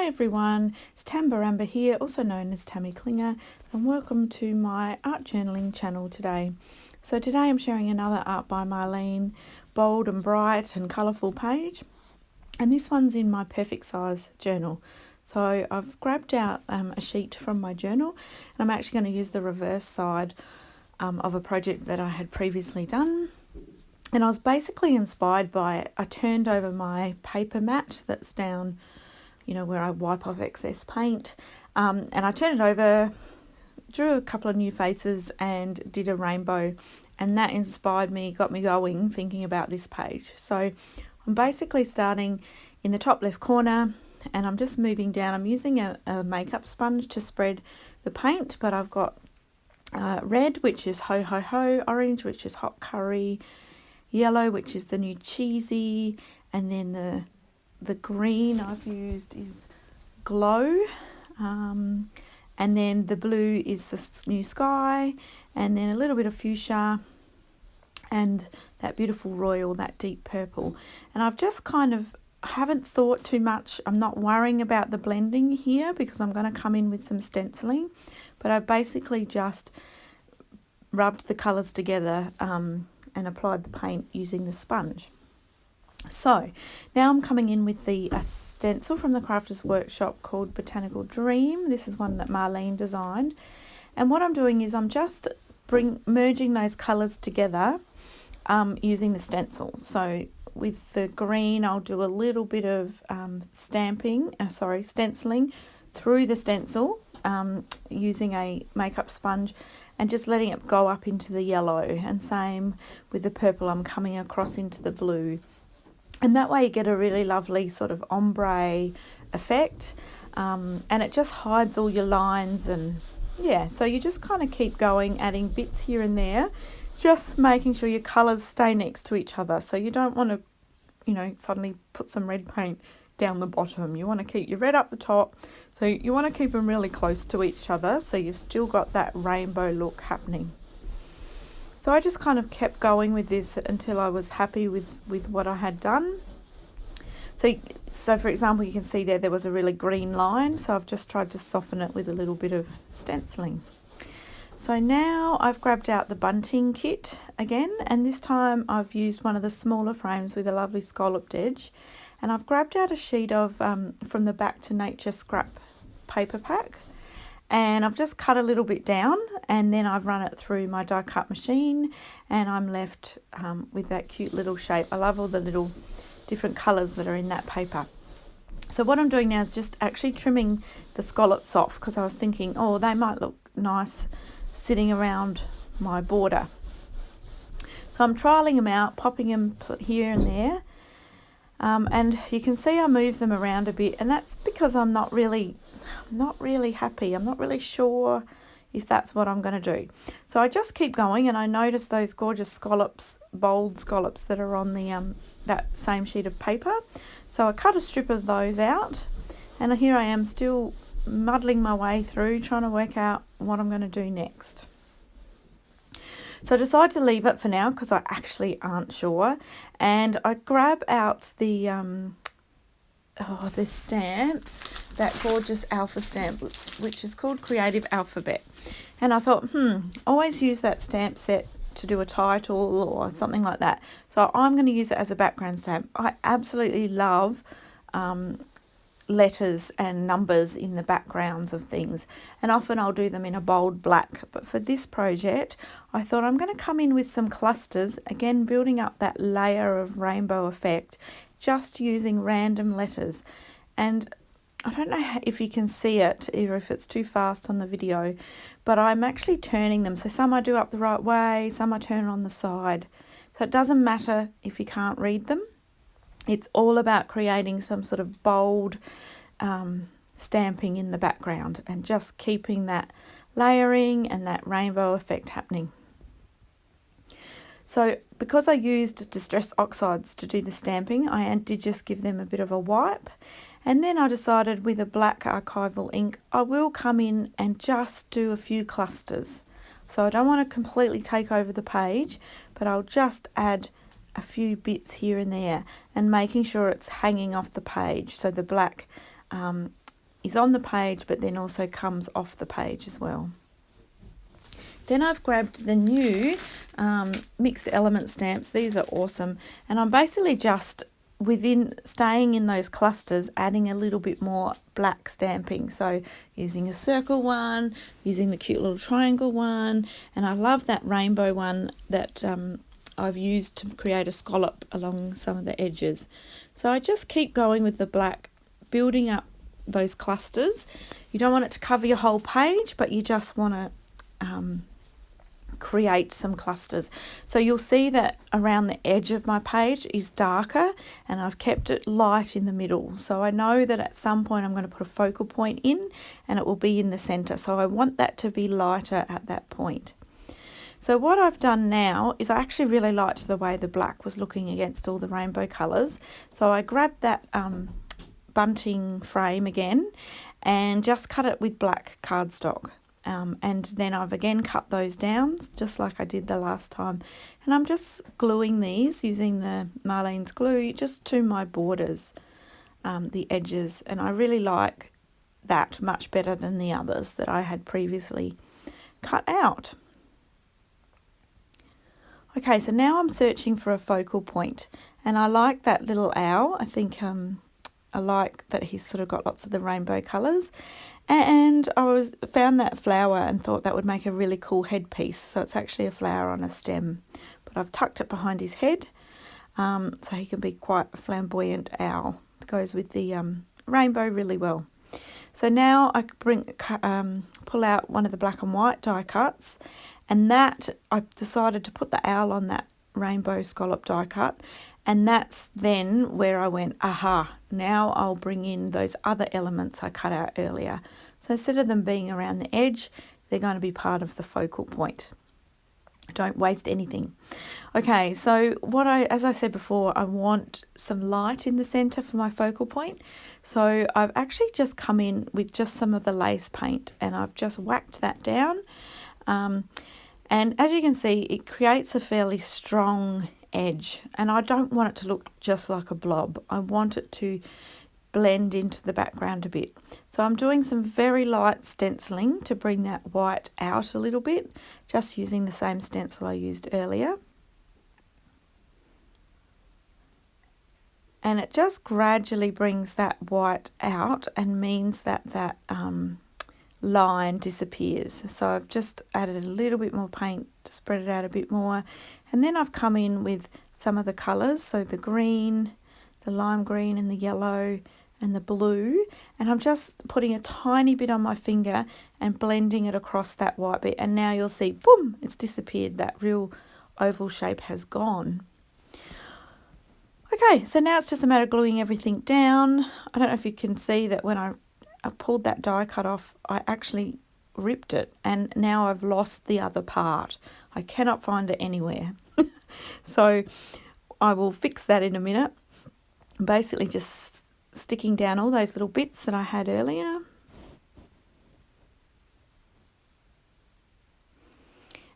everyone, it's Tambarambaa here, also known as Tammy Klinger, and welcome to my art journaling channel today. So today I'm sharing another art by Marlene, bold and bright and colourful page, and this one's in my perfect size journal. So I've grabbed out a sheet from my journal, and I'm actually going to use the reverse side of a project that I had previously done. And I was basically inspired by it. I turned over my paper mat that's down, you know, where I wipe off excess paint. And I turned it over, drew a couple of new faces and did a rainbow. And that inspired me, got me going, thinking about this page. So I'm basically starting in the top left corner and I'm just moving down. I'm using a makeup sponge to spread the paint, but I've got red, which is ho ho ho, orange, which is hot curry, yellow, which is the new cheesy, and then the green I've used is glow, and then the blue is the new sky, and then a little bit of fuchsia, and that beautiful royal, that deep purple. And I've just haven't thought too much. I'm not worrying about the blending here because I'm going to come in with some stenciling, but I basically just rubbed the colours together and applied the paint using the sponge. So now I'm coming in with the stencil from the Crafters Workshop called Botanical Dream. This is one that Marlene designed, and what I'm doing is I'm just merging those colours together using the stencil. So with the green I'll do a little bit of stenciling through the stencil using a makeup sponge and just letting it go up into the yellow, and same with the purple, I'm coming across into the blue, and that way you get a really lovely sort of ombre effect, and it just hides all your lines. And yeah, so you just kind of keep going, adding bits here and there, just making sure your colours stay next to each other. So you don't want to, you know, suddenly put some red paint down the bottom. You want to keep your red up the top, so you want to keep them really close to each other so you've still got that rainbow look happening. So I just kind of kept going with this until I was happy with what I had done. So for example, you can see there was a really green line, so I've just tried to soften it with a little bit of stenciling. So now I've grabbed out the Bunting Kit again, and this time I've used one of the smaller frames with a lovely scalloped edge, and I've grabbed out a sheet of from the Back to Nature scrap paper pack, and I've just cut a little bit down, and then I've run it through my die cut machine, and I'm left with that cute little shape. I love all the little different colours that are in that paper. So what I'm doing now is just actually trimming the scallops off, because I was thinking, oh, they might look nice sitting around my border. So I'm trialing them out, popping them here and there, and you can see I move them around a bit, and that's because I'm not really happy. I'm not really sure if that's what I'm going to do. So I just keep going, and I notice those gorgeous scallops, bold scallops that are on the that same sheet of paper. So I cut a strip of those out, and here I am still muddling my way through, trying to work out what I'm going to do next. So I decided to leave it for now because I actually aren't sure, and I grab out the stamps, that gorgeous alpha stamp, which is called Creative Alphabet, and I thought, always use that stamp set to do a title or something like that. So I'm going to use it as a background stamp. I absolutely love letters and numbers in the backgrounds of things, and often I'll do them in a bold black, but for this project I thought I'm going to come in with some clusters, again building up that layer of rainbow effect, just using random letters. And I don't know if you can see it, or if it's too fast on the video, but I'm actually turning them. So some I do up the right way, some I turn on the side. So it doesn't matter if you can't read them. It's all about creating some sort of bold stamping in the background and just keeping that layering and that rainbow effect happening. So because I used Distress Oxides to do the stamping, I did just give them a bit of a wipe. And then I decided with a black archival ink, I will come in and just do a few clusters. So I don't want to completely take over the page, but I'll just add a few bits here and there, and making sure it's hanging off the page, so the black is on the page, but then also comes off the page as well. Then I've grabbed the new mixed element stamps. These are awesome. And I'm basically just staying in those clusters, adding a little bit more black stamping. So using a circle one, using the cute little triangle one. And I love that rainbow one that I've used to create a scallop along some of the edges. So I just keep going with the black, building up those clusters. You don't want it to cover your whole page, but you just want to create some clusters. So you'll see that around the edge of my page is darker, and I've kept it light in the middle. So I know that at some point I'm going to put a focal point in, and it will be in the center. So I want that to be lighter at that point. So what I've done now is I actually really liked the way the black was looking against all the rainbow colors. So I grabbed that bunting frame again and just cut it with black cardstock. And then I've again cut those down just like I did the last time. And I'm just gluing these using the Marlene's glue just to my borders, the edges. And I really like that much better than the others that I had previously cut out. Okay, so now I'm searching for a focal point, and I like that little owl. I think I like that he's sort of got lots of the rainbow colours. And I found that flower and thought that would make a really cool headpiece. So it's actually a flower on a stem, but I've tucked it behind his head, so he can be quite a flamboyant owl. It goes with the rainbow really well. So now I pull out one of the black and white die cuts, and that I decided to put the owl on that rainbow scallop die cut, and that's then where I went, aha, now I'll bring in those other elements I cut out earlier. So instead of them being around the edge, they're going to be part of the focal point. Don't waste anything. Okay, so as I said before, I want some light in the center for my focal point. So I've actually just come in with just some of the lace paint, and I've just whacked that down. And as you can see, it creates a fairly strong edge, and I don't want it to look just like a blob. I want it to blend into the background a bit. So I'm doing some very light stenciling to bring that white out a little bit, just using the same stencil I used earlier. And it just gradually brings that white out and means that that line disappears. So I've just added a little bit more paint to spread it out a bit more, and then I've come in with some of the colours, so the green, the lime green and the yellow and the blue, and I'm just putting a tiny bit on my finger and blending it across that white bit, and now you'll see, boom, it's disappeared. That real oval shape has gone. Okay, so now it's just a matter of gluing everything down. I don't know if you can see that when I pulled that die cut off, I actually ripped it, and now I've lost the other part. I cannot find it anywhere. So I will fix that in a minute. Basically just sticking down all those little bits that I had earlier.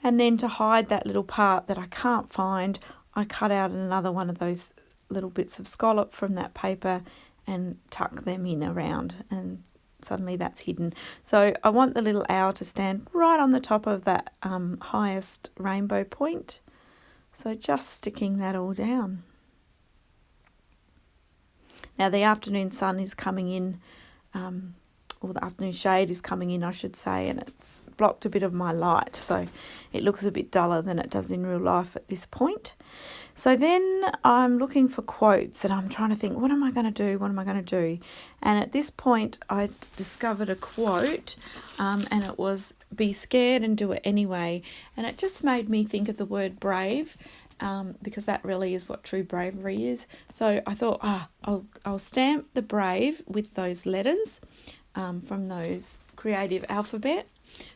And then to hide that little part that I can't find, I cut out another one of those little bits of scallop from that paper and tuck them in around, and suddenly that's hidden. So I want the little owl to stand right on the top of that highest rainbow point. So just sticking that all down. Now the afternoon sun is coming in, or the afternoon shade is coming in, I should say, and it's blocked a bit of my light, so it looks a bit duller than it does in real life at this point. So then I'm looking for quotes, and I'm trying to think, what am I going to do? What am I going to do? And at this point, I discovered a quote, and it was, "Be scared and do it anyway." And it just made me think of the word brave, because that really is what true bravery is. So I thought, I'll stamp the brave with those letters from those creative alphabet.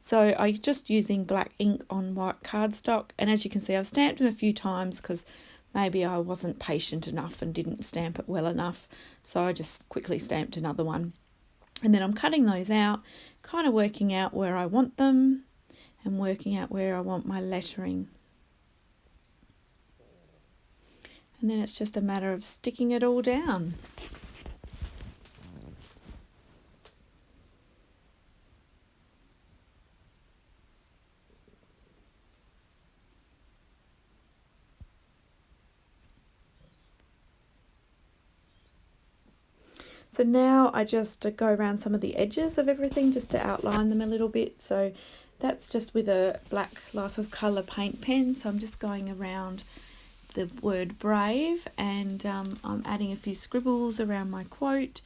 So I'm just using black ink on white cardstock, and as you can see, I've stamped them a few times because maybe I wasn't patient enough and didn't stamp it well enough, so I just quickly stamped another one. And then I'm cutting those out, kind of working out where I want them and working out where I want my lettering. And then it's just a matter of sticking it all down. So now I just go around some of the edges of everything just to outline them a little bit. So that's just with a black Life of Colour paint pen. So I'm just going around the word brave, and I'm adding a few scribbles around my quote,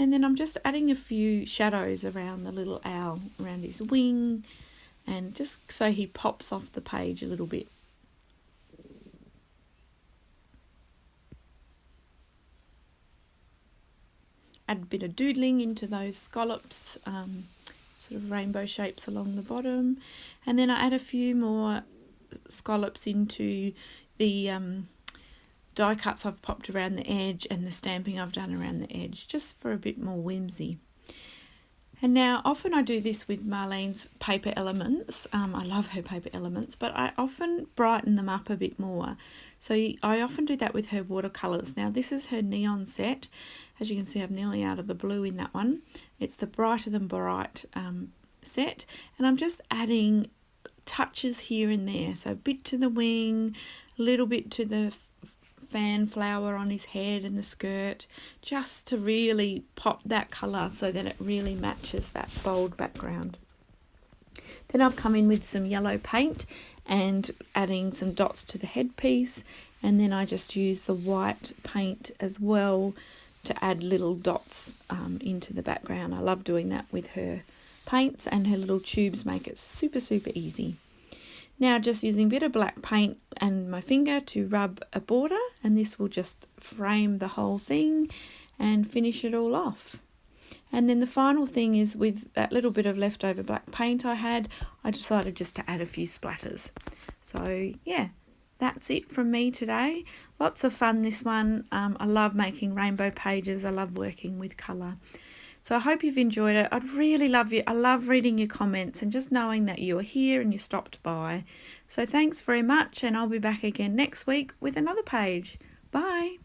and then I'm just adding a few shadows around the little owl, around his wing, and just so he pops off the page a little bit. Add a bit of doodling into those scallops, sort of rainbow shapes along the bottom, and then I add a few more scallops into the die cuts I've popped around the edge and the stamping I've done around the edge, just for a bit more whimsy. And now often I do this with Marlene's paper elements. I love her paper elements, but I often brighten them up a bit more. So I often do that with her watercolours. Now this is her neon set. As you can see, I'm nearly out of the blue in that one. It's the Brighter Than Bright set, and I'm just adding touches here and there. So a bit to the wing, a little bit to the fan flower on his head and the skirt, just to really pop that colour so that it really matches that bold background. Then I've come in with some yellow paint and adding some dots to the headpiece, and then I just use the white paint as well to add little dots into the background. I love doing that with her paints, and her little tubes make it super easy. Now just using a bit of black paint and my finger to rub a border, and this will just frame the whole thing and finish it all off. And then the final thing is, with that little bit of leftover black paint I had, I decided just to add a few splatters. So yeah, that's it from me today. Lots of fun, this one. I love making rainbow pages. I love working with colour. So I hope you've enjoyed it. I'd really love you. I love reading your comments and just knowing that you are here and you stopped by. So thanks very much, and I'll be back again next week with another page. Bye.